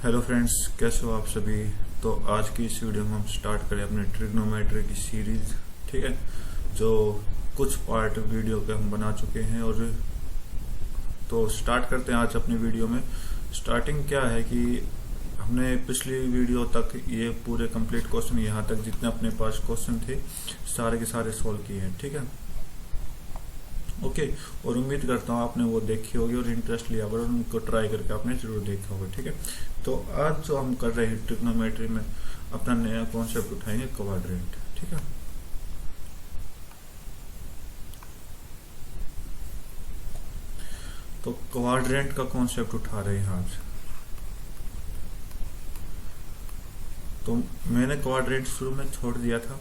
Hello friends, कैसे हो आप सभी। तो आज की इस वीडियो में हम स्टार्ट करें अपने ट्रिग्नोमेट्री की सीरीज। ठीक है, जो कुछ पार्ट वीडियो के हम बना चुके हैं। और तो स्टार्ट करते हैं आज अपनी वीडियो में। स्टार्टिंग क्या है कि हमने पिछली वीडियो तक ये पूरे कंप्लीट क्वेश्चन, यहाँ तक जितने अपने पास क्वेश्चन थे सारे के सारे सोल्व किए हैं। ठीक है, ओके। और उम्मीद करता हूँ आपने वो देखी होगी और इंटरेस्ट लिया होगा और उनको ट्राई करके आपने जरूर देखा होगा। ठीक है, तो आज जो हम कर रहे हैं ट्रिग्नोमेट्री में अपना नया कॉन्सेप्ट उठाएंगे, क्वाड्रेंट। ठीक है, तो क्वाड्रेंट का कॉन्सेप्ट उठा रहे हैं आज। तो मैंने क्वाड्रेंट शुरू में छोड़ दिया था।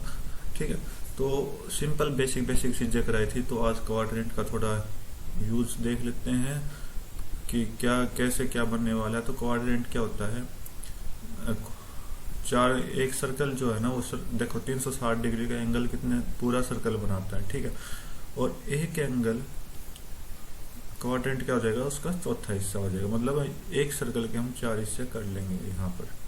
ठीक है, तो सिंपल बेसिक चीजें कराई थी। तो आज क्वाड्रेंट का थोड़ा यूज देख लेते हैं कि क्या कैसे क्या बनने वाला है। तो क्वाड्रेंट क्या होता है, चार एक सर्कल जो है ना वो देखो 360 डिग्री का एंगल कितने पूरा सर्कल बनाता है। ठीक है, और एक एंगल क्वाड्रेंट क्या हो जाएगा, उसका चौथा हिस्सा हो जाएगा। मतलब एक सर्कल के हम 4 हिस्से कर लेंगे यहाँ पर।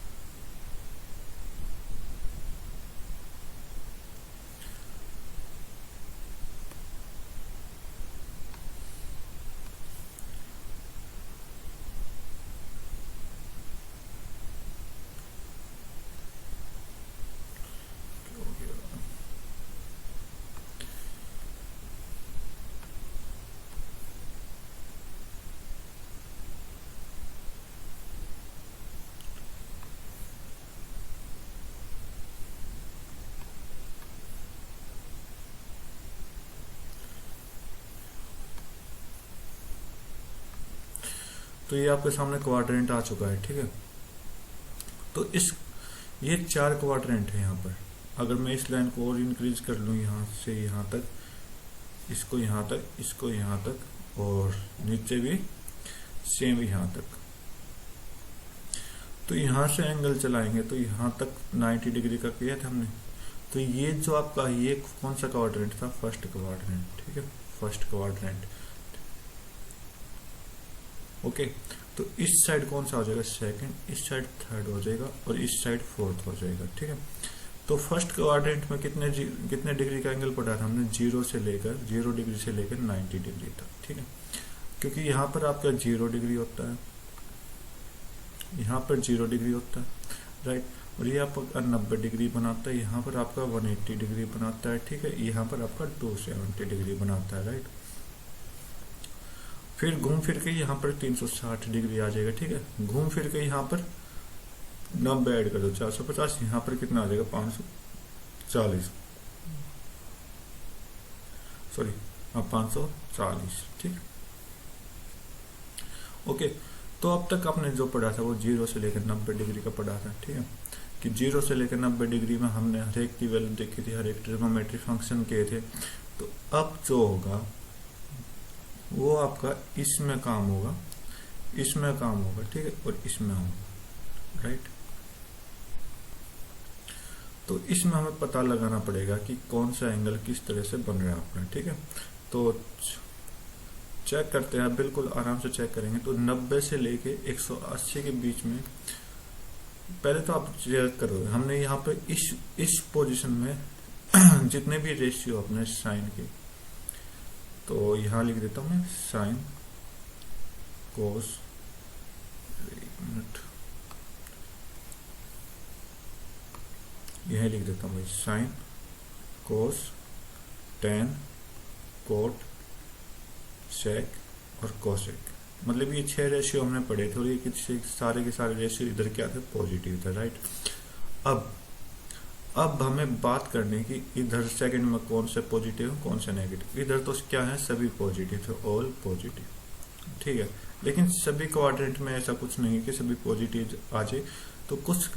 तो ये आपके सामने क्वाड्रेंट आ चुका है। ठीक है, तो ये 4 क्वाड्रेंट है यहाँ पर। अगर मैं इस लाइन को और इंक्रीज कर लूँ यहाँ से यहाँ तक, इसको यहाँ तक, इसको यहाँ तक, और नीचे भी सेम यहाँ तक, तो यहाँ से एंगल चलाएंगे तो यहाँ तक 90 डिग्री का किया था हमने। तो ये जो आपका ये कौन सा क्वाड्रेंट था, फर्स्ट क्वाड्रेंट। ठीक है, फर्स्ट क्वाड्रेंट। ओके, तो इस साइड कौन सा हो जाएगा, सेकंड, इस साइड थर्ड हो जाएगा और इस साइड फोर्थ हो जाएगा। ठीक है, तो फर्स्ट क्वाड्रेंट में कितने डिग्री का एंगल पढ़ा था हमने, 0 डिग्री से लेकर 90 डिग्री तक। ठीक है, क्योंकि यहाँ पर आपका 0 डिग्री होता है, यहाँ पर 0 डिग्री होता है, राइट। और ये आपका 90 डिग्री बनाता है, यहाँ पर आपका 180 डिग्री बनाता है। ठीक है, यहाँ पर आपका 270 डिग्री बनाता है, राइट। फिर घूम फिर के यहाँ पर 360 डिग्री आ जाएगा। ठीक है, घूम फिर के यहाँ पर 90 ऐड कर दो, 450। यहाँ पर कितना आ जाएगा, 540, सॉरी, हाँ 540। ठीक, ओके। तो अब तक आपने जो पढ़ा था वो 0 से लेकर 90 डिग्री का पढ़ा था। ठीक है, कि 0 से लेकर 90 डिग्री में हमने हर एक की वैल्यू देखी थी, हर एक ट्रिग्नोमेट्री फंक्शन किए थे। तो अब जो होगा वो आपका इसमें काम होगा, इसमें काम होगा। ठीक है, और इसमें होगा, राइट। तो इसमें हमें पता लगाना पड़ेगा कि कौन सा एंगल किस तरह से बन रहा है अपना। ठीक है, तो चेक करते हैं, बिल्कुल आराम से चेक करेंगे। तो 90 से लेके 180 के बीच में पहले तो आप चेक करोगे, हमने यहाँ पे इस पोजीशन में जितने भी रेशियो अपने साइन के, तो यहां लिख देता हूं मैं साइन कोस, यह लिख देता हूं sine cos tan cot sec और कोसेक। मतलब ये 6 रेशियो हमने पढ़े थे और ये सारे के सारे रेशियो इधर क्या थे, पॉजिटिव थे, राइट। अब हमें बात करनी है कि इधर सेकंड में कौन से पॉजिटिव कौन से नेगेटिव। इधर तो क्या है, सभी पॉजिटिव थे, ऑल पॉजिटिव। ठीक है, लेकिन सभी क्वाड्रेंट में ऐसा कुछ नहीं है कि सभी पॉजिटिव आ जाए। तो कुछ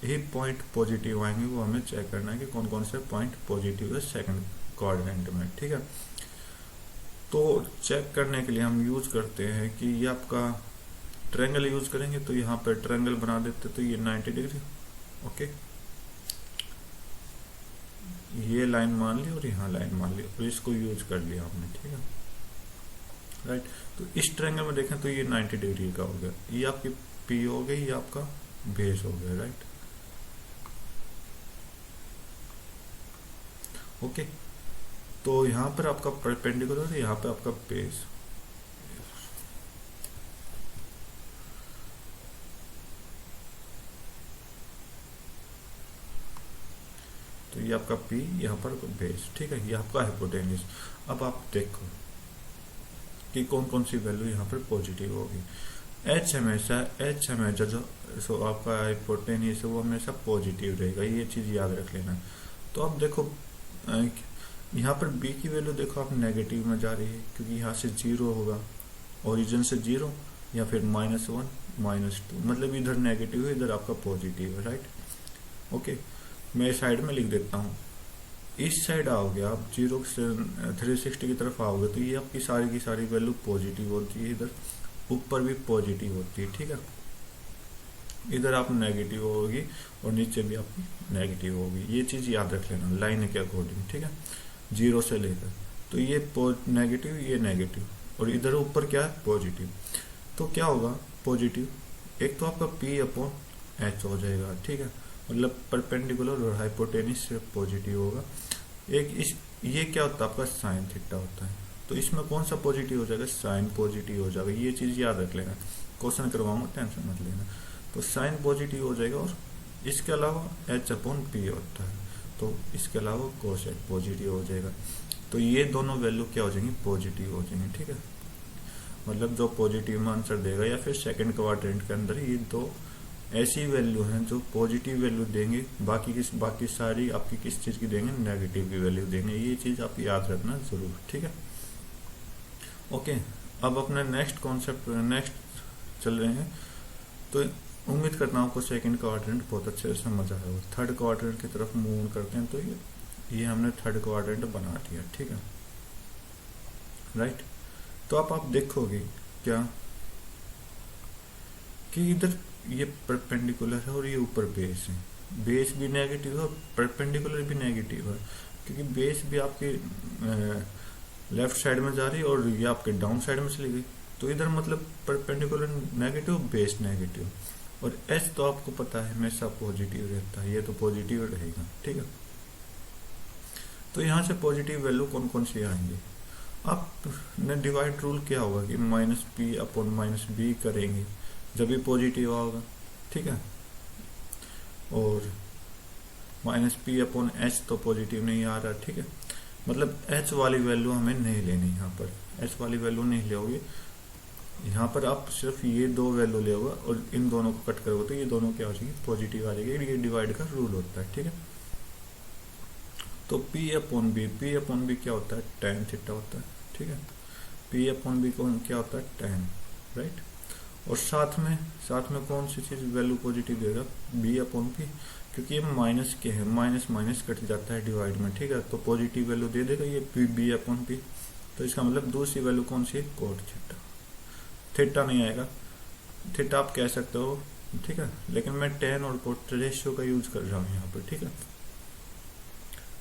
ही पॉइंट पॉजिटिव आएंगे, वो हमें चेक करना है कि कौन कौन से पॉइंट पॉजिटिव है सेकंड क्वाड्रेंट में। ठीक है, तो चेक करने के लिए हम यूज करते हैं कि ये आपका ट्रायंगल यूज करेंगे। तो यहाँ पर ट्रायंगल बना देते, तो ये 90 डिग्री, ओके, ये लाइन मान ली और यहाँ लाइन मान ली और इसको यूज कर लिया हमने। ठीक है, राइट। तो इस ट्रायंगल में देखें तो ये 90 डिग्री का हो गया, ये आपकी पी हो गई, ये आपका बेस हो गया, राइट। ओके, तो यहाँ पर आपका परपेंडिकुलर है, यहाँ पे आपका बेस। तो ये आपका P, यहाँ पर बेस, ठीक है, ये आपका हाइपोटेन्यूज। अब आप देखो कि कौन कौन सी वैल्यू यहाँ पर पॉजिटिव होगी। H हमेशा जो आपका हाइपोटेन्यूज है वो हमेशा पॉजिटिव रहेगा, ये चीज याद रख लेना। तो अब देखो यहाँ पर B की वैल्यू देखो आप नेगेटिव में जा रही है, क्योंकि यहाँ से 0 होगा, ओरिजिन से 0, या फिर -1 -2, मतलब इधर नेगेटिव है, इधर आपका पॉजिटिव है, राइट। ओके, मैं साइड में लिख देता हूँ। इस साइड आओगे आप 0 से 360 की तरफ आओगे तो ये आपकी सारी की सारी वैल्यू पॉजिटिव होती है, इधर ऊपर भी पॉजिटिव होती है, ठीक है। इधर आप नेगेटिव होगी और नीचे भी आपकी नेगेटिव होगी, ये चीज याद रख लेना लाइन के अकॉर्डिंग, ठीक है, 0 से लेकर। तो ये नेगेटिव, ये नेगेटिव, और इधर ऊपर क्या है, पॉजिटिव। तो क्या होगा पॉजिटिव, एक तो आपका P/H हो जाएगा, ठीक है, मतलब परपेंडिकुलर और हाइपोटेनिस से पॉजिटिव होगा। एक इस ये क्या होता है आपका साइन थीटा होता है, तो इसमें कौन सा पॉजिटिव हो जाएगा, साइन पॉजिटिव हो जाएगा, ये चीज याद रख लेना, क्वेश्चन करवाऊंगा, टेंशन मत लेना। तो साइन पॉजिटिव हो जाएगा, और इसके अलावा H/P होता है, तो इसके अलावा कोसेक पॉजिटिव हो जाएगा। तो ये दोनों वैल्यू क्या हो जाएंगी, पॉजिटिव हो जाएंगी, ठीक है, मतलब जो पॉजिटिव में आंसर देगा, या फिर सेकंड क्वाड्रेंट के अंदर ये दो ऐसी वैल्यू हैं जो पॉजिटिव वैल्यू देंगे, बाकी सारी आपकी किस चीज की देंगे, नेगेटिव की वैल्यू देंगे, ये चीज आप याद रखना जरूर, ठीक है। ओके, अब अपना नेक्स्ट कॉन्सेप्ट नेक्स्ट चल रहे हैं। तो उम्मीद करता हूँ आपको सेकंड क्वाड्रेंट बहुत अच्छे से समझ आया हो। थर्ड क्वाड्रेंट की तरफ मूव करते हैं, तो ये हमने थर्ड क्वाड्रेंट बना दिया, ठीक है, राइट। तो आप देखोगे क्या कि इधर ये परपेंडिकुलर है और ये ऊपर बेस है, बेस भी नेगेटिव है और परपेंडिकुलर भी नेगेटिव है, क्योंकि बेस भी आपके लेफ्ट साइड में जा रही है और ये आपके डाउन साइड में चली गई। तो इधर मतलब परपेंडिकुलर नेगेटिव, बेस नेगेटिव, और H तो आपको पता है हमेशा पॉजिटिव रहता है, ये तो पॉजिटिव रहेगा, ठीक है। तो यहाँ से पॉजिटिव वैल्यू कौन कौन सी आएंगे, आप डिवाइड रूल क्या होगा कि -P/-B करेंगे जब भी पॉजिटिव होगा, ठीक है, और -P/H तो पॉजिटिव नहीं आ रहा, ठीक है, मतलब H वाली वैल्यू हमें नहीं लेनी, यहाँ पर H वाली वैल्यू नहीं लोगे, यहाँ पर आप सिर्फ ये दो वैल्यू लोगे और इन दोनों को कट करोगे तो ये दोनों क्या हो जाएगी, पॉजिटिव आ जाएगी, ये डिवाइड का रूल होता है, ठीक है। तो P/B क्या होता है, tan थीटा होता है, ठीक है, P/B क्या होता है, tan, राइट। और साथ में कौन सी चीज वैल्यू पॉजिटिव देगा, B/P, क्योंकि ये माइनस के है, माइनस कट जाता है डिवाइड में, ठीक है, तो पॉजिटिव वैल्यू दे देगा ये B/P। तो इसका मतलब दूसरी वैल्यू कौन सी है, कोट थीटा। थीटा नहीं आएगा, थीटा आप कह सकते हो, ठीक है, लेकिन मैं tan और कोट रेशियो का यूज कर रहा हूँ यहाँ पर, ठीक है।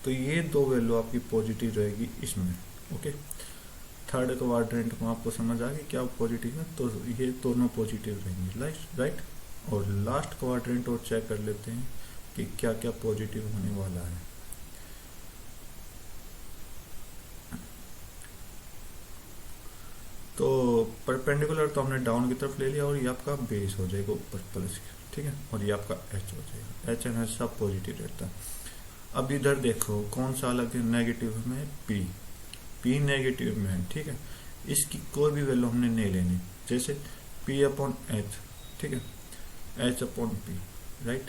तो ये दो वैल्यू आपकी पॉजिटिव रहेगी इसमें, ओके। थर्ड क्वाड्रेंट में आपको समझ आ गया क्या पॉजिटिव है, तो ये दोनों पॉजिटिव रहेंगे, राइट। और लास्ट क्वाड्रेंट और चेक कर लेते हैं कि क्या क्या पॉजिटिव होने वाला है। तो परपेंडिकुलर तो हमने डाउन की तरफ ले लिया, और ये आपका बेस हो जाएगा ऊपर प्लस, ठीक है, और ये आपका H हो जाएगा, H एंड सब पॉजिटिव रहता है। अब इधर देखो कौन सा अलग है, नेगेटिव में P नेगेटिव में है, ठीक है, इसकी कोई भी वैल्यू हमने नहीं लेनी, जैसे P/H, ठीक है, H/P, राइट,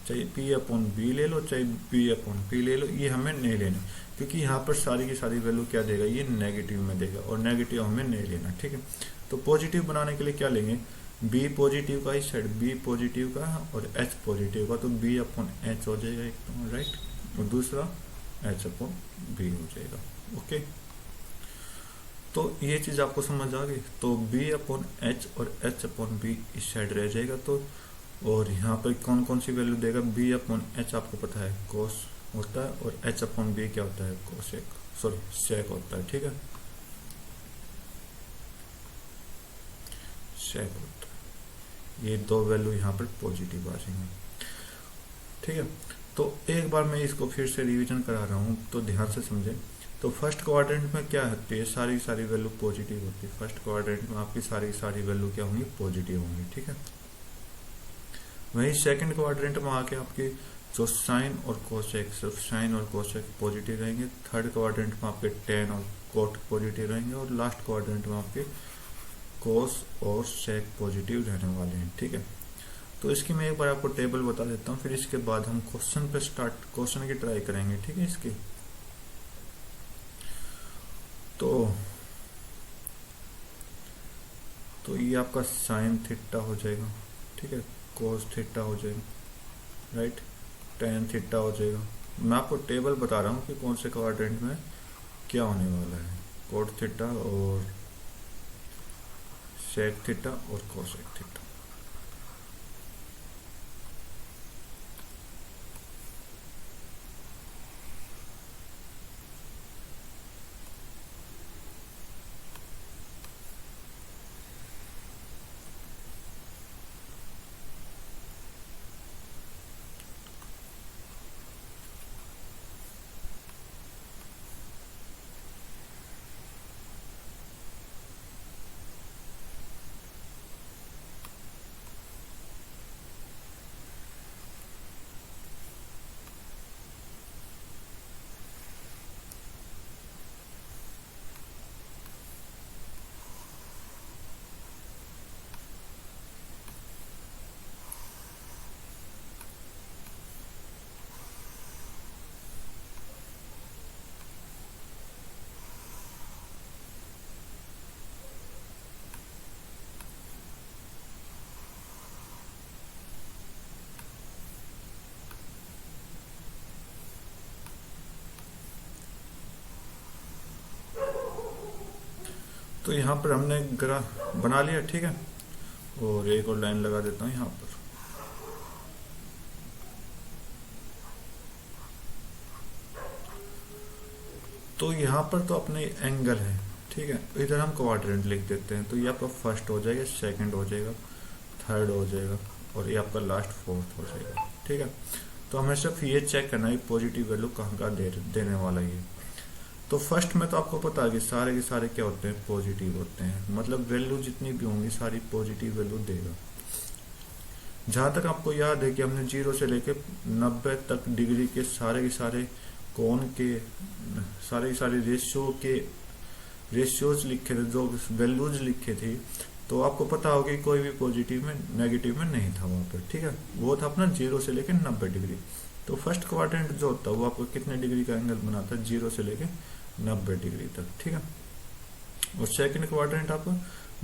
चाहे P/B ले लो चाहे B/P ले लो, ये हमें नहीं लेना, क्योंकि यहाँ पर सारी की सारी वैल्यू क्या देगा, ये नेगेटिव में देगा, और नेगेटिव हमें नहीं लेना, ठीक है। तो पॉजिटिव बनाने के लिए क्या लेंगे, B पॉजिटिव का इस साइड, B पॉजिटिव का और H पॉजिटिव का, तो B/H हो जाएगा एक तो, राइट, और दूसरा H/B हो जाएगा, ओके। तो ये चीज आपको समझ आ गई। तो B/H और H/B इस साइड रह जाएगा, तो और यहाँ पर कौन कौन सी वैल्यू देगा, B/H आपको पता है cos होता है, और H/B क्या होता है, sec होता है, ठीक है, sec होता है। ये दो वैल्यू यहाँ पर पॉजिटिव आ जाएंगे। ठीक है, तो एक बार मैं इसको फिर से रिवीजन करा रहा हूँ, तो ध्यान से समझें। तो फर्स्ट क्वाड्रेंट में क्या होती है, सारी सारी वैल्यू पॉजिटिव होती है। फर्स्ट क्वाड्रेंट में आपकी सारी सारी वैल्यू क्या होंगी, पॉजिटिव होंगी। ठीक है, वहीं सेकंड क्वाड्रेंट में आके आपके जो साइन और कोसेक, सिर्फ साइन और कोसेक पॉजिटिव रहेंगे। थर्ड क्वाड्रेंट में आपके टेन और कोट पॉजिटिव रहेंगे, और लास्ट क्वाड्रेंट में आपके कोस और सेक पॉजिटिव रहने वाले हैं। ठीक है, तो इसकी मैं एक बार आपको टेबल बता देता हूँ, फिर इसके बाद हम क्वेश्चन पे क्वेश्चन की ट्राई करेंगे। ठीक है, इसकी तो ये आपका साइन थीटा हो जाएगा। ठीक है, कोस थीटा हो जाएगा, राइट, टेन थीटा हो जाएगा। मैं आपको टेबल बता रहा हूँ कि कौन से क्वाड्रेंट में क्या होने वाला है, कोट थीटा और सेक थीटा और कोसेक थीटा। तो यहाँ पर हमने ग्राफ बना लिया। ठीक है, और एक और लाइन लगा देता हूँ यहाँ पर। तो यहाँ पर तो अपने एंगल है। ठीक है, इधर हम क्वाड्रेंट लिख देते हैं। तो ये आपका फर्स्ट हो जाएगा, सेकंड हो जाएगा, थर्ड हो जाएगा, और ये आपका लास्ट फोर्थ हो जाएगा। ठीक है, तो हमें सिर्फ ये चेक करना है पॉजिटिव वैल्यू कहाँ का देने वाला ये। तो फर्स्ट में तो आपको पता है कि सारे के सारे क्या होते हैं, पॉजिटिव होते हैं। मतलब वैल्यू जितनी भी होंगी सारी पॉजिटिव वैल्यू देगा। जहां तक आपको याद है कि हमने 0 से लेके 90 तक डिग्री के सारे कोण के सारे रेशियोज लिखे थे, जो वैल्यूज लिखे थे। तो आपको पता होगा कि कोई भी पॉजिटिव में नेगेटिव में नहीं था वहां पर। ठीक है, वो था अपना 0 से लेके 90 डिग्री। तो फर्स्ट क्वाड्रेंट जो होता है वो आपको कितने डिग्री का एंगल बनाता है, 0 से लेके 90 डिग्री तक। ठीक है, और सेकंड क्वाड्रेंट आपको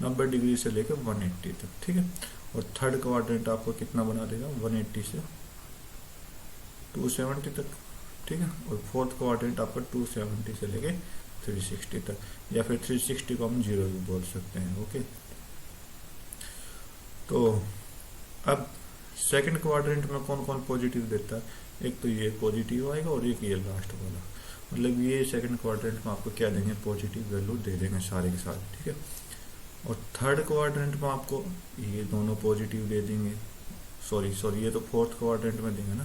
90 डिग्री से लेकर 180 तक। ठीक है, और थर्ड क्वाड्रेंट आपको कितना बना देगा, 180 से 270 तक। ठीक है, और फोर्थ क्वाड्रेंट आपका 270 से लेके 360 तक, या फिर 360 को हम 0 भी बोल सकते हैं। ओके, तो अब सेकंड क्वाड्रेंट में कौन कौन पॉजिटिव देता है, एक तो ये पॉजिटिव आएगा और एक ये लास्ट वाला। मतलब ये सेकंड क्वाड्रेंट में आपको क्या देंगे, पॉजिटिव वैल्यू दे देंगे सारे के सारे। ठीक है, और थर्ड क्वाड्रेंट में आपको ये दोनों पॉजिटिव दे देंगे। सॉरी ये तो फोर्थ क्वाड्रेंट में देंगे ना।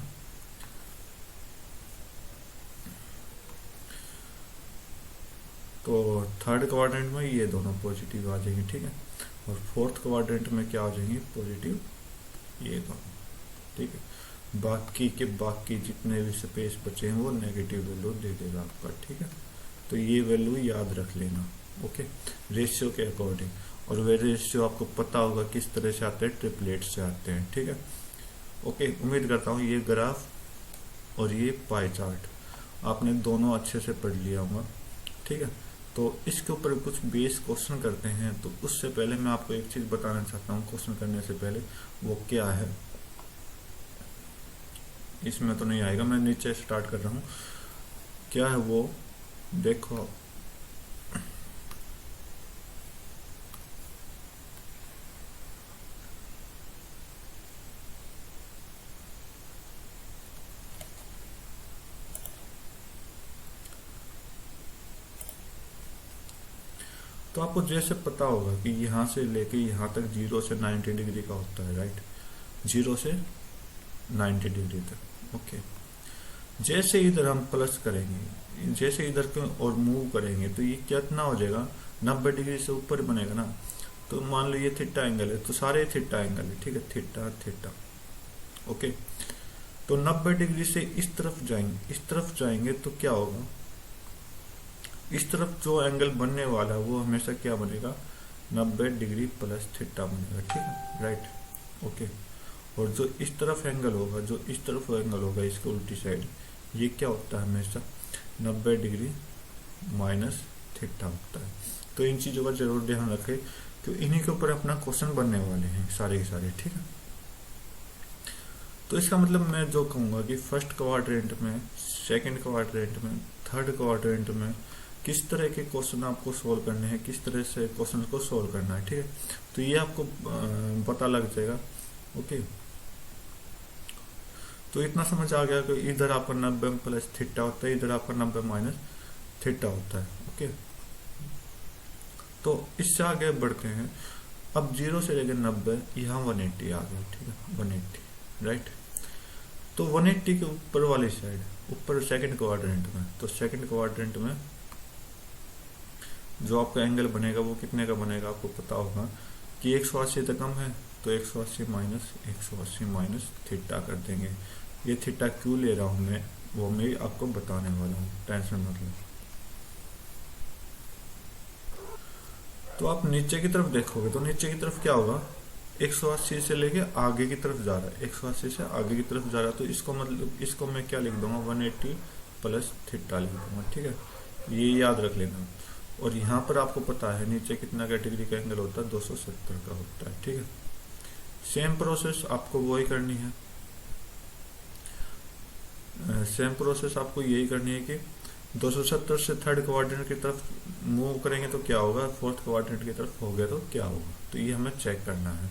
तो थर्ड क्वाड्रेंट में ये दोनों पॉजिटिव आ जाएंगे। ठीक है, और फोर्थ क्वाड्रेंट में क्या आ जाएंगे, पॉजिटिव ये दोनों। ठीक है, बाकी जितने भी स्पेस बचे हैं वो नेगेटिव वैल्यू दे देगा आपका। ठीक है, तो ये वैल्यू याद रख लेना। ओके, रेशियो के अकॉर्डिंग। और वे रेशियो आपको पता होगा किस तरह से आते हैं, ट्रिपलेट से आते हैं। ठीक है, ओके, उम्मीद करता हूँ ये ग्राफ और ये पाई चार्ट आपने दोनों अच्छे से पढ़ लिया होगा। ठीक है, तो इसके ऊपर कुछ बेस क्वेश्चन करते हैं। तो उससे पहले मैं आपको एक चीज बताना चाहता हूँ, क्वेश्चन करने से पहले, वो क्या है। इसमें तो नहीं आएगा, मैं नीचे स्टार्ट कर रहा हूँ। क्या है वो, देखो। तो आपको जैसे पता होगा कि यहाँ से लेके यहाँ तक 0 से 90 डिग्री का होता है, राइट, 0 से 90 डिग्री तक। ओके, जैसे इधर हम प्लस करेंगे, जैसे इधर को और मूव करेंगे तो ये कितना हो जाएगा, 90 डिग्री से ऊपर बनेगा ना। तो मान लो ये थीटा एंगल है, तो सारे थीटा एंगल है, ठीक है, थीटा थीटा। ओके, तो 90 डिग्री से इस तरफ जाएंगे तो क्या होगा, इस तरफ जो एंगल बनने वाला है वो हमेशा क्या बनेगा, 90 डिग्री प्लस थीटा बनेगा, ठीक है, राइट। ओके, और जो इस तरफ एंगल होगा, जो इस तरफ एंगल होगा इसके उल्टी साइड, ये क्या होता है हमेशा 90 डिग्री माइनस थीटा होता है। तो इन चीजों का जरूर ध्यान रखें, तो इन्हीं के ऊपर अपना क्वेश्चन बनने वाले हैं सारे के सारे, ठीक है। तो इसका मतलब मैं जो कहूंगा कि फर्स्ट क्वाड्रेंट में, सेकंड क्वाड्रेंट में, थर्ड क्वाड्रेंट में किस तरह के क्वेश्चन आपको सोल्व करने हैं, किस तरह से क्वेश्चन को सोल्व करना है, ठीक है। तो ये आपको पता लग जाएगा। ओके, तो इतना समझ आ गया कि इधर आपका 90 प्लस थीटा होता है, इधर आपका 90 माइनस थीटा होता है। ओके, तो इससे आगे बढ़ते हैं। अब 0 से लेकर 90 यहाँ 180 आ गया, ठीक है, 180, राइट। तो 180 के ऊपर वाली साइड, ऊपर सेकंड क्वाड्रेंट में, तो सेकंड क्वाड्रेंट में जो आपका एंगल बनेगा वो कितने का बनेगा, आपको पता होगा कि 180 तक कम है, तो 180 माइनस थीटा कर देंगे। ये थीटा क्यों ले रहा हूं मैं, वो मैं आपको बताने वाला हूँ, टेंशन मत लो। तो आप नीचे की तरफ देखोगे तो नीचे की तरफ क्या होगा, 180 से लेके आगे की तरफ जा रहा है, 180 से आगे की तरफ जा रहा है। तो इसको मतलब इसको मैं क्या लिख दूंगा, 180 प्लस थीटा लिख दूंगा, ठीक है, ये याद रख लेना। और यहाँ पर आपको पता है नीचे कितना का डिग्री का एंगल होता है, 270 का होता है, ठीक है। सेम प्रोसेस आपको वही करनी है, सेम प्रोसेस आपको यही करनी है कि 270 से थर्ड क्वाड्रेंट की तरफ मूव करेंगे तो क्या होगा, फोर्थ क्वाड्रेंट की तरफ हो गया तो क्या होगा, तो ये हमें चेक करना है।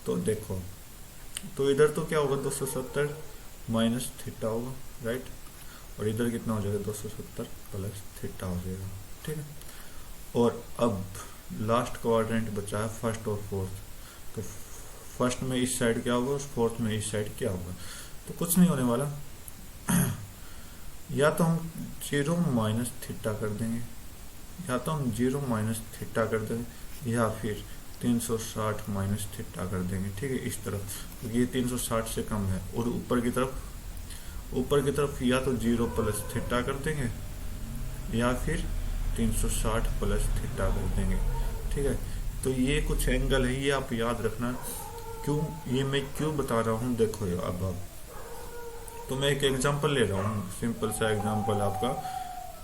तो देखो, तो इधर तो क्या होगा, 270 माइनस थीटा होगा, राइट, और इधर कितना हो जाएगा, 270 प्लस थीटा हो जाएगा, ठीक है। और अब लास्ट क्वाड्रेंट बचा है फर्स्ट और फोर्थ, तो फर्स्ट में इस साइड क्या होगा, फोर्थ में इस साइड क्या होगा, तो कुछ नहीं होने वाला, या तो हम 0 माइनस थीटा कर देंगे, या तो हम 0 माइनस थीटा कर देंगे, या फिर 360 माइनस थीटा कर देंगे, ठीक है, इस तरफ, क्योंकि ये 360 से कम है। और ऊपर की तरफ या तो 0 प्लस थीटा कर देंगे, या फिर 360 प्लस थीटा कर देंगे, ठीक है। तो ये कुछ एंगल है, ये आप याद रखना। क्यों, ये मैं क्यों बता रहा हूँ, देखो अब तो मैं एक एग्जांपल ले रहा हूँ, सिंपल सा एग्जांपल आपका,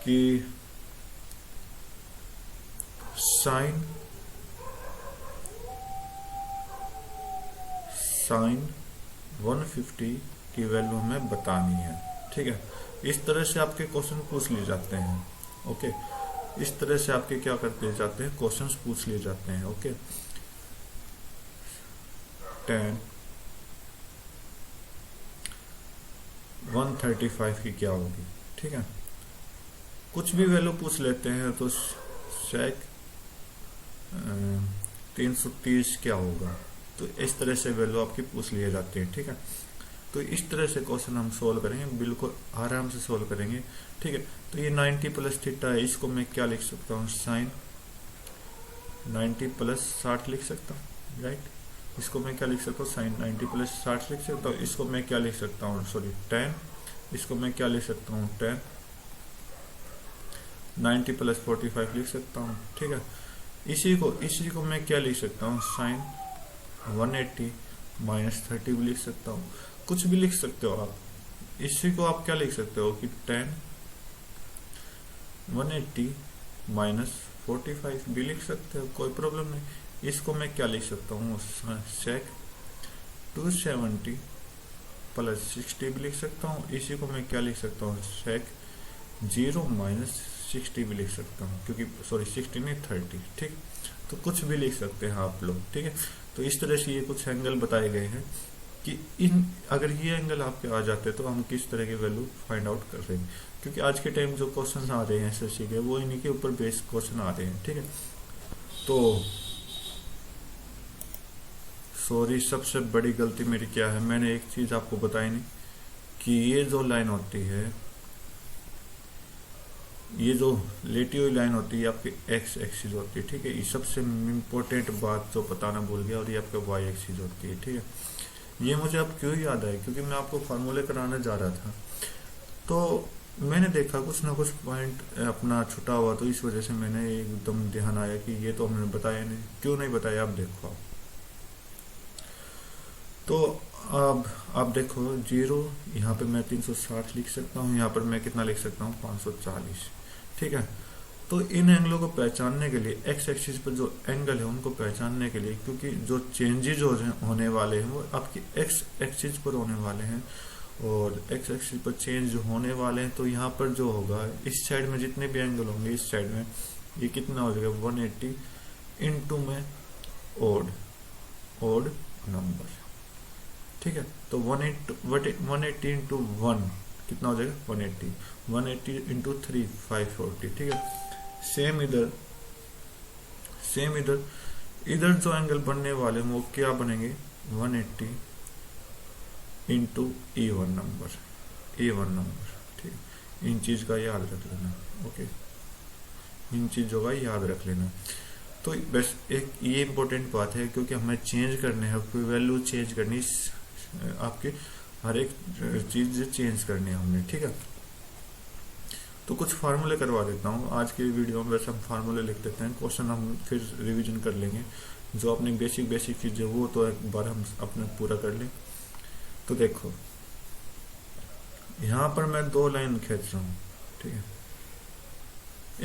कि साइन 150 की वैल्यू हमें बतानी है, ठीक है। इस तरह से आपके क्वेश्चन पूछ लिए जाते हैं। ओके, इस तरह से आपके क्या करते जाते हैं, क्वेश्चंस पूछ लिए जाते हैं। ओके, tan 135 की क्या होगी, ठीक है, कुछ भी वैल्यू पूछ लेते हैं। तो sec 330 क्या होगा, तो इस तरह से वैल्यू आपकी पूछ लिए जाते हैं, ठीक है। तो इस तरह से क्वेश्चन हम सोल्व करेंगे, बिल्कुल आराम से सोल्व करेंगे, ठीक है। तो ये 90 प्लस थीटा है, इसको मैं क्या लिख सकता हूँ, साइन 90 प्लस 60 लिख सकता हूँ, राइट। इसको मैं क्या लिख सकता हूँ, साइन 90 प्लस 60 लिख सकता हूँ। इसको मैं क्या लिख सकता हूँ, सॉरी tan, इसको मैं क्या लिख सकता हूँ, tan 90 प्लस 45 लिख सकता हूँ, ठीक है। इसी को मैं क्या लिख सकता हूँ, साइन 180 माइनस 30 भी लिख सकता हूँ, कुछ भी लिख सकते हो आप। इसी को आप क्या लिख सकते हो कि tan 180 माइनस 45 भी लिख सकते हो, कोई प्रॉब्लम नहीं। इसको मैं क्या लिख सकता हूँ, sec 270 प्लस 60 भी लिख सकता हूँ। इसी को मैं क्या लिख सकता हूँ, sec 0 माइनस 60 भी लिख सकता हूँ, क्योंकि सॉरी 60 नहीं 30, ठीक। तो कुछ भी लिख सकते हैं आप लोग, ठीक है। तो इस तरह से ये कुछ एंगल बताए गए हैं कि अगर ये एंगल आपके आ जाते हैं तो हम किस तरह की वैल्यू फाइंड आउट कर रहे हैं, क्योंकि आज के टाइम जो क्वेश्चन आ रहे हैं एसएससी के, वो इन्हीं के ऊपर बेस्ड क्वेश्चन आ रहे हैं, ठीक है। तो सॉरी, सबसे बड़ी गलती मेरी क्या है, मैंने एक चीज आपको बताई नहीं कि ये जो लाइन होती है, ये जो लेटी हुई लाइन होती है आपकी एक्स एक्सिस होती है, ठीक है। ये सबसे इम्पोर्टेंट बात जो बताना भूल गया, और ये आपका वाई एक्सिस होती है, ठीक है। ये मुझे अब क्यों याद आया, क्योंकि मैं आपको फार्मूले कराने जा रहा था, तो मैंने देखा कुछ ना कुछ पॉइंट अपना छुटा हुआ, तो इस वजह से मैंने एकदम ध्यान आया कि ये तो हमने बताया नहीं, क्यों नहीं बताया, आप देखो। तो अब आप देखो, जीरो यहाँ पे मैं 360 लिख सकता हूँ, यहाँ पर मैं कितना लिख सकता हूँ, 540, ठीक है। तो इन एंगलों को पहचानने के लिए, एक्स एक्सिस पर जो एंगल है उनको पहचानने के लिए, क्योंकि जो चेंजेस होने वाले हैं वो आपकी एक्स एक्सिस पर होने वाले हैं, और एक्स एक्सिस पर चेंज होने वाले हैं, तो यहाँ पर जो होगा इस साइड में जितने भी एंगल होंगे इस साइड में, ये कितना हो जाएगा 180 इंटू में ओड नंबर, ठीक है। तो 180 इंटू 1 कितना हो जाएगा 180 इंटू 3 540, ठीक है। सेम इधर जो एंगल बनने वाले वो क्या बनेंगे 180 इंटू E1 नंबर, ठीक है। इन चीज का याद रख लेना, ओके, इन चीजों का याद रख लेना। तो बस एक ये इंपॉर्टेंट बात है, क्योंकि हमें चेंज करने हैं, कोई वैल्यू चेंज करनी, आपके हर एक चीज चेंज करनी है हमने, ठीक है। तो कुछ फार्मूले करवा देता हूँ आज की वीडियो में, वैसे हम फार्मूले लिख देते हैं, क्वेश्चन हम फिर रिवीजन कर लेंगे, जो अपनी बेसिक चीज है वो तो एक बार हम अपने पूरा कर लें। तो देखो यहाँ पर मैं दो लाइन खींच रहा हूँ, ठीक है।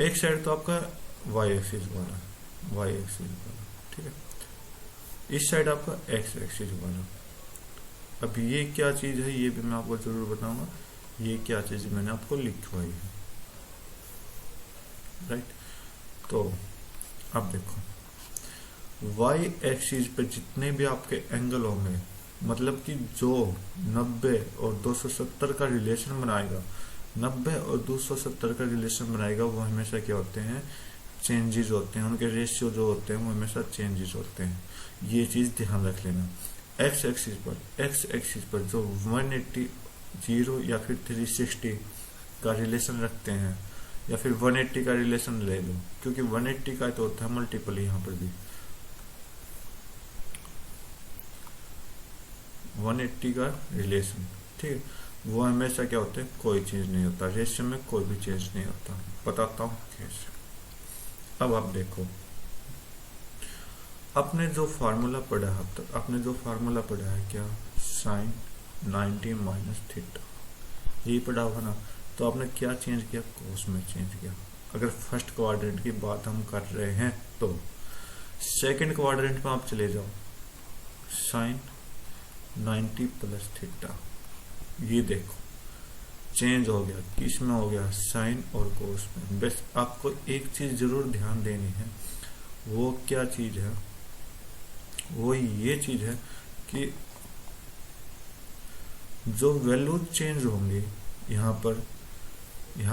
एक साइड तो आपका वाई एक्सिस वाला, ठीक है, इस साइड आपका एक्स एक्सिस वाला। अब ये क्या चीज है ये भी मैं आपको जरूर बताऊंगा, ये क्या चीज मैंने आपको लिखवाई है, राइट। तो अब देखो वाई एक्सिस पे जितने भी आपके एंगल होंगे, मतलब कि जो 90 और 270 का रिलेशन बनाएगा, 90 और 270 का रिलेशन बनाएगा, वो हमेशा क्या होते हैं, चेंजेस होते हैं, उनके रेशियो जो होते हैं वो हमेशा चेंजेस होते हैं। ये चीज ध्यान रख लेना। एक्स एक्सिस पर जो 180 0 या फिर 360 का रिलेशन रखते हैं, या फिर 180 का रिलेशन ले लो, क्योंकि 180 का तो होता है मल्टीपल, यहाँ पर भी 180 का रिलेशन, ठीक है, वो हमेशा क्या होता है, कोई चेंज नहीं होता, रेशियो में कोई भी चेंज नहीं होता। बताता हूँ कैसे। अब आप देखो, आपने जो फार्मूला पढ़ा है अब तक, आपने जो फार्मूला पढ़ा है क्या, साइन 90 माइनस थीटा, यही पढ़ा होगा ना। तो आपने क्या चेंज किया, कोस में चेंज किया। अगर फर्स्ट क्वाड्रेंट की बात हम कर रहे हैं, तो सेकंड क्वाड्रेंट में आप चले जाओ, साइन 90 प्लस थीटा, ये देखो चेंज हो गया, किस में हो गया, साइन और कोस में। बस आपको एक चीज जरूर ध्यान देनी है, वो क्या चीज है, वो ये चीज है कि जो वैल्यू चेंज होंगी यहाँ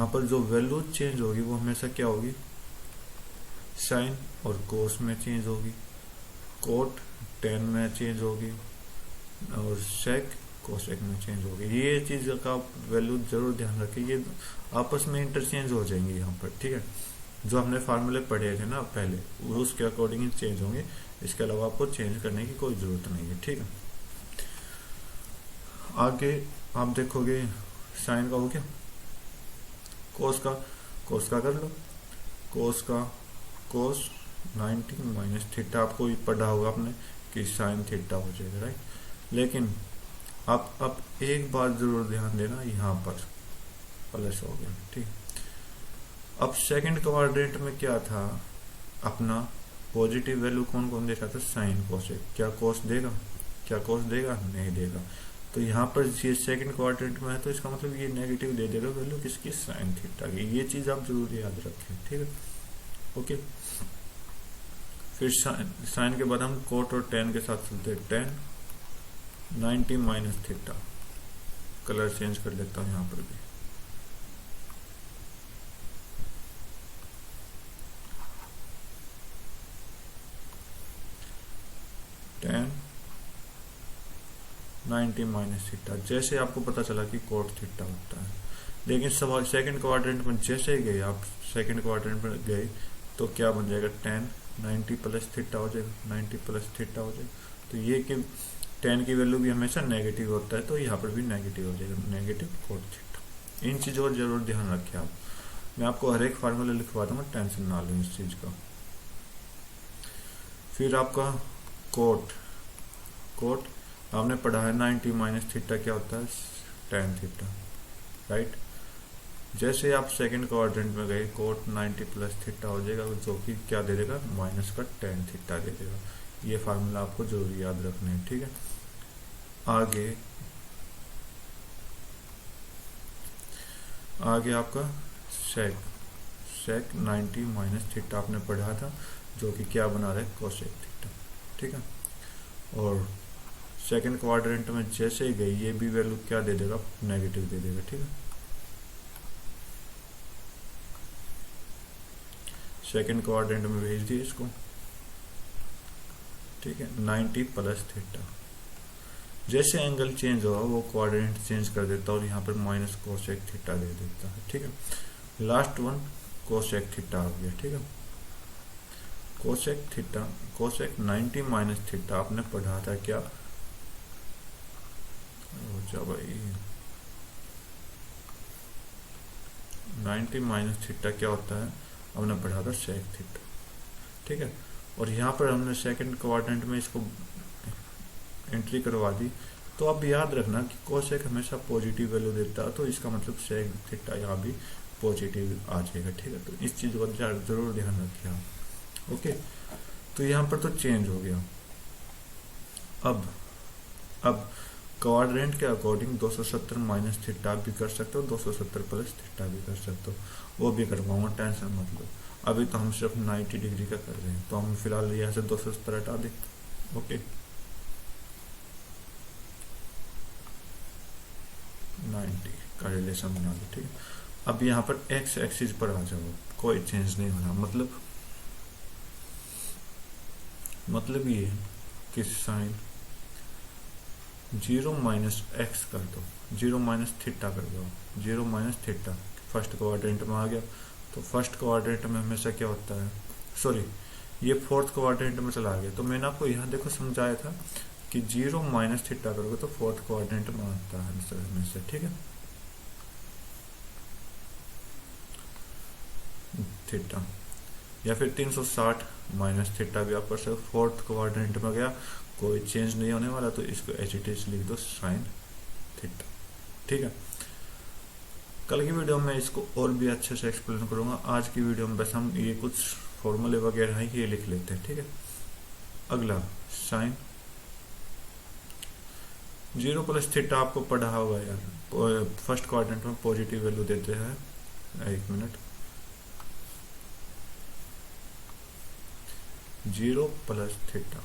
पर जो वैल्यू चेंज होगी वो हमेशा क्या होगी, साइन और कोस में चेंज होगी, कोट टेन में चेंज होगी, और सेक कोसेक में चेंज होगी। ये चीज का वैल्यू जरूर ध्यान रखें, ये आपस में इंटरचेंज हो जाएंगे यहाँ पर, ठीक है। जो हमने फार्मूले पढ़े थे ना पहले, वो उसके अकॉर्डिंग ही चेंज होंगे, इसके अलावा आपको चेंज करने की कोई जरूरत नहीं है, ठीक है। आगे आप देखोगे, साइन का हो गया, कोस का कर लो, कोस 90 माइनस थीटा, आपको पढ़ा होगा आपने कि साइन थीटा हो जाएगा, राइट। लेकिन अब एक बात जरूर ध्यान देना, यहाँ पर प्लस हो गया, ठीक। अब सेकंड क्वाड्रेंट में क्या था, अपना पॉजिटिव वैल्यू कौन कौन दे रहा था, साइन कोसेक। क्या कोस देगा, नहीं देगा। तो यहाँ पर ये सेकंड क्वाड्रेंट में है, तो इसका मतलब ये नेगेटिव दे देगा वैल्यू किसकी, साइन थीटा की। ये चीज आप जरूर याद रखें, ठीक है, ओके। फिर साइन के बाद हम कोट और टेन के साथ चलते हैं, ten 90 minus theta, colour change कर लेता हूँ यहाँ पर भी, 90 माइनस थीटा। जैसे आपको पता चला कि कोट थीटा होता है, लेकिन सवाल सेकंड क्वाड्रेंट में जैसे ही गए आप, सेकंड क्वाड्रेंट में गए तो क्या बन जाएगा, टेन 90 प्लस थीटा हो जाएगा, 90 प्लस थीटा हो जाएगा। तो ये कि टेन की वैल्यू भी हमेशा नेगेटिव होता है, तो यहाँ पर भी नेगेटिव हो जाएगा, नेगेटिव कोट थीटा। इन चीज़ों का जरूर ध्यान रखें आप। मैं आपको हर एक फार्मूला लिखवा दूंगा, टेंशन ना लें इस चीज़ का। फिर आपका कोट, कोट आपने पढ़ा है 90 माइनस थीटा क्या होता है, टेन थीटा, राइट। जैसे आप सेकंड क्वाड्रेंट में गए, कोट 90 प्लस थीटा हो जाएगा, जो कि क्या दे देगा, माइनस का टेन थीटा दे देगा। ये फार्मूला आपको जरूर याद रखना है, ठीक है। आगे आपका सेक, सेक 90 माइनस थीटा आपने पढ़ा था, जो कि क्या बना रहा है, कोसेक थीटा, ठीक है। और सेकंड क्वाड्रेंट में जैसे ही गई, ये भी वैल्यू क्या दे देगा, नेगेटिव दे देगा, ठीक है। सेकंड क्वाड्रेंट में भेज दिए इसको, ठीक है। 90 प्लस थीटा, जैसे एंगल चेंज होगा वो क्वाड्रेंट चेंज कर देता है, और यहाँ पर माइनस कोसेक थीटा दे देता है, ठीक है। लास्ट वन कोसेक थीटा आ गया, ठीक है। Cosec theta, cosec 90 minus theta आपने पढ़ा था क्या, अच्छा भाई 90 माइनस थीटा क्या होता है, हमने पढ़ा था सेक थीटा, ठीक है। और यहाँ पर हमने सेकंड क्वाड्रेंट में इसको एंट्री करवा दी, तो अब याद रखना कि कोसेक हमेशा पॉजिटिव वैल्यू देता है, तो इसका मतलब सेक थीटा यहाँ भी पॉजिटिव आ जाएगा, ठीक है। तो इस चीज को जरूर ध्यान रखिए आप, ओके। तो यहाँ पर तो चेंज हो गया। अब क्वाड्रेंट के अकॉर्डिंग 270 माइनस थीटा भी कर सकते हो, 270 प्लस थीटा भी कर सकते हो, वो भी करवाऊंगा, टेंशन मत लो। अभी तो हम सिर्फ 90 डिग्री का कर रहे हैं, तो हम फिलहाल यहाँ से 270 हटा दें, ओके। 90 का रिलेशन बना लो, ठीक है। अब यहाँ पर एक्स एक्सिस पर आ जाओ, कोई चेंज नहीं होना, मतलब ये है कि साइन 0 माइनस एक्स कर दो, 0 माइनस थीटा कर दो, 0 माइनस थीटा फर्स्ट क्वाड्रेंट में आ गया। तो फर्स्ट क्वाड्रेंट में हमेशा क्या होता है, सॉरी ये फोर्थ क्वाड्रेंट में चला गया, तो मैंने आपको यहाँ देखो समझाया था कि 0 माइनस थीटा करोगे तो फोर्थ क्वाड्रेंट में आता है हमेशा, ठीक है। थीटा या फिर 360 माइनस थीटा भी आप कर सकते, फोर्थ क्वाड्रेंट में गया, कोई चेंज नहीं होने वाला, तो इसको एच इट इज लिख दो, साइन थीटा, ठीक है। कल की वीडियो में इसको और भी अच्छे से एक्सप्लेन करूंगा, आज की वीडियो में बस हम ये कुछ फॉर्मूले वगैरह है ये लिख लेते हैं, ठीक है। अगला साइन 0 प्लस थीटा आपको पढ़ा होगा यार, फर्स्ट क्वाड्रेंट में पॉजिटिव वैल्यू देते हैं, एक मिनट, 0 प्लस थीटा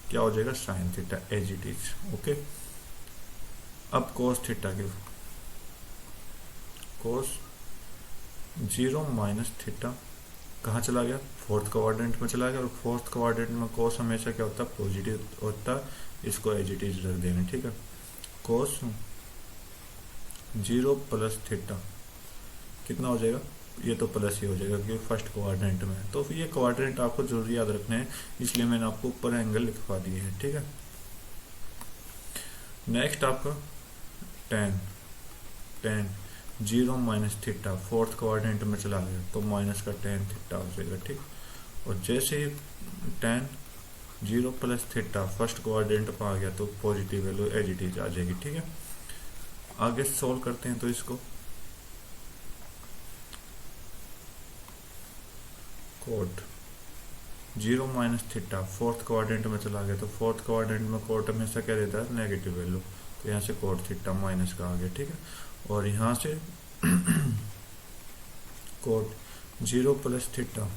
क्या हो जाएगा, sine theta, as it is, okay. अब कोस थीटा के, कोस 0 माइनस थीटा कहाँ चला गया, फोर्थ क्वाड्रेंट में चला गया, और फोर्थ क्वाड्रेंट में कोस हमेशा क्या होता है, पॉजिटिव होता है, इसको एज इट इज रख देना, ठीक है। कोस 0 प्लस थीटा कितना हो जाएगा, ये तो प्लस ही हो जाएगा क्योंकि फर्स्ट क्वाड्रेंट में है, तो ये क्वाड्रेंट आपको जरूर याद रखने हैं, इसलिए मैंने आपको ऊपर एंगल लिखवा दिए हैं, ठीक है। नेक्स्ट आपका ten 0 minus theta fourth quadrant में चला गया, तो माइनस का टेन थीटा हो जाएगा, ठीक। और जैसे ही tan 0 plus theta first quadrant पर आ गया, तो positive value as it is आ जाएगी, ठीक है। आगे सोल्व करते हैं, तो इसको cot 0 minus theta fourth quadrant में चला गया, तो फोर्थ क्वाड्रेंट में कोट हमेशा क्या देता है, नेगेटिव वैल्यू, तो यहाँ से कोट थीटा माइनस का आ गया, ठीक है। और यहाँ से कोट 0 प्लस थीटा,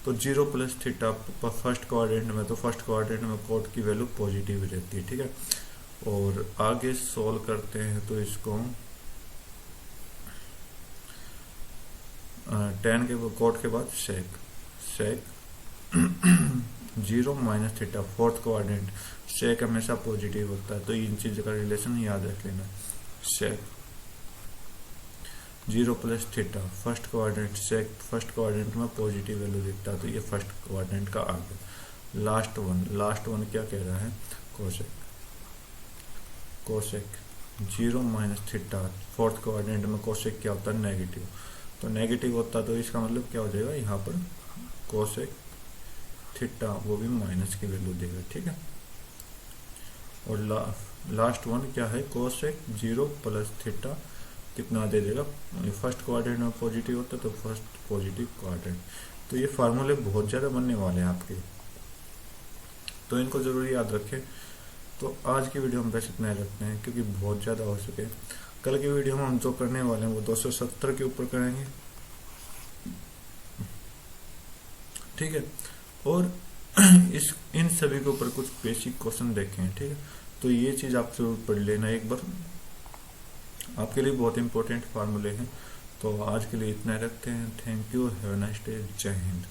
तो 0 प्लस थीटा फर्स्ट क्वाड्रेंट में, तो फर्स्ट क्वाड्रेंट में कोट की वैल्यू पॉजिटिव रहती है, ठीक है। और आगे सोल्व करते हैं, तो इसको टेन के कोट के बाद sec zero minus theta fourth quadrant, sec हमेशा पॉजिटिव होता है, तो इन चीजों का रिलेशन याद रख लेना। Sec zero plus theta first quadrant, sec first quadrant में पॉजिटिव वैल्यू दिखता है, तो ये फर्स्ट क्वाड्रेंट का आ गया। लास्ट वन क्या कह रहा है, cosec. Cosec zero minus theta fourth quadrant में कोसेक क्या होता है, नेगेटिव, तो नेगेटिव होता है, तो इसका मतलब क्या हो जाएगा, यहाँ पर कोसेक थीटा वो भी माइनस की वैल्यू देगा, ठीक है। और लास्ट वन क्या है, कोसेक जीरो प्लस थीटा कितना दे देगा, फर्स्ट क्वाड्रेंट में पॉजिटिव होता है, तो फर्स्ट पॉजिटिव क्वाड्रेंट। तो ये फार्मूले बहुत ज़्यादा बनने वाले हैं आपके, तो इनको जरूर याद रखें। तो आज की वीडियो हम बस इतना ही रखते हैं, क्योंकि बहुत ज़्यादा हो सके। कल की वीडियो हम जो करने वाले हैं वो 270 के ऊपर करेंगे, ठीक है। और इन सभी के ऊपर कुछ बेसिक क्वेश्चन देखें, ठीक है। तो ये चीज़ आप जरूर पढ़ लेना एक बार, आपके लिए बहुत इंपॉर्टेंट फार्मूले हैं। तो आज के लिए इतना रखते हैं। Thank you, have a nice day, जय हिंद।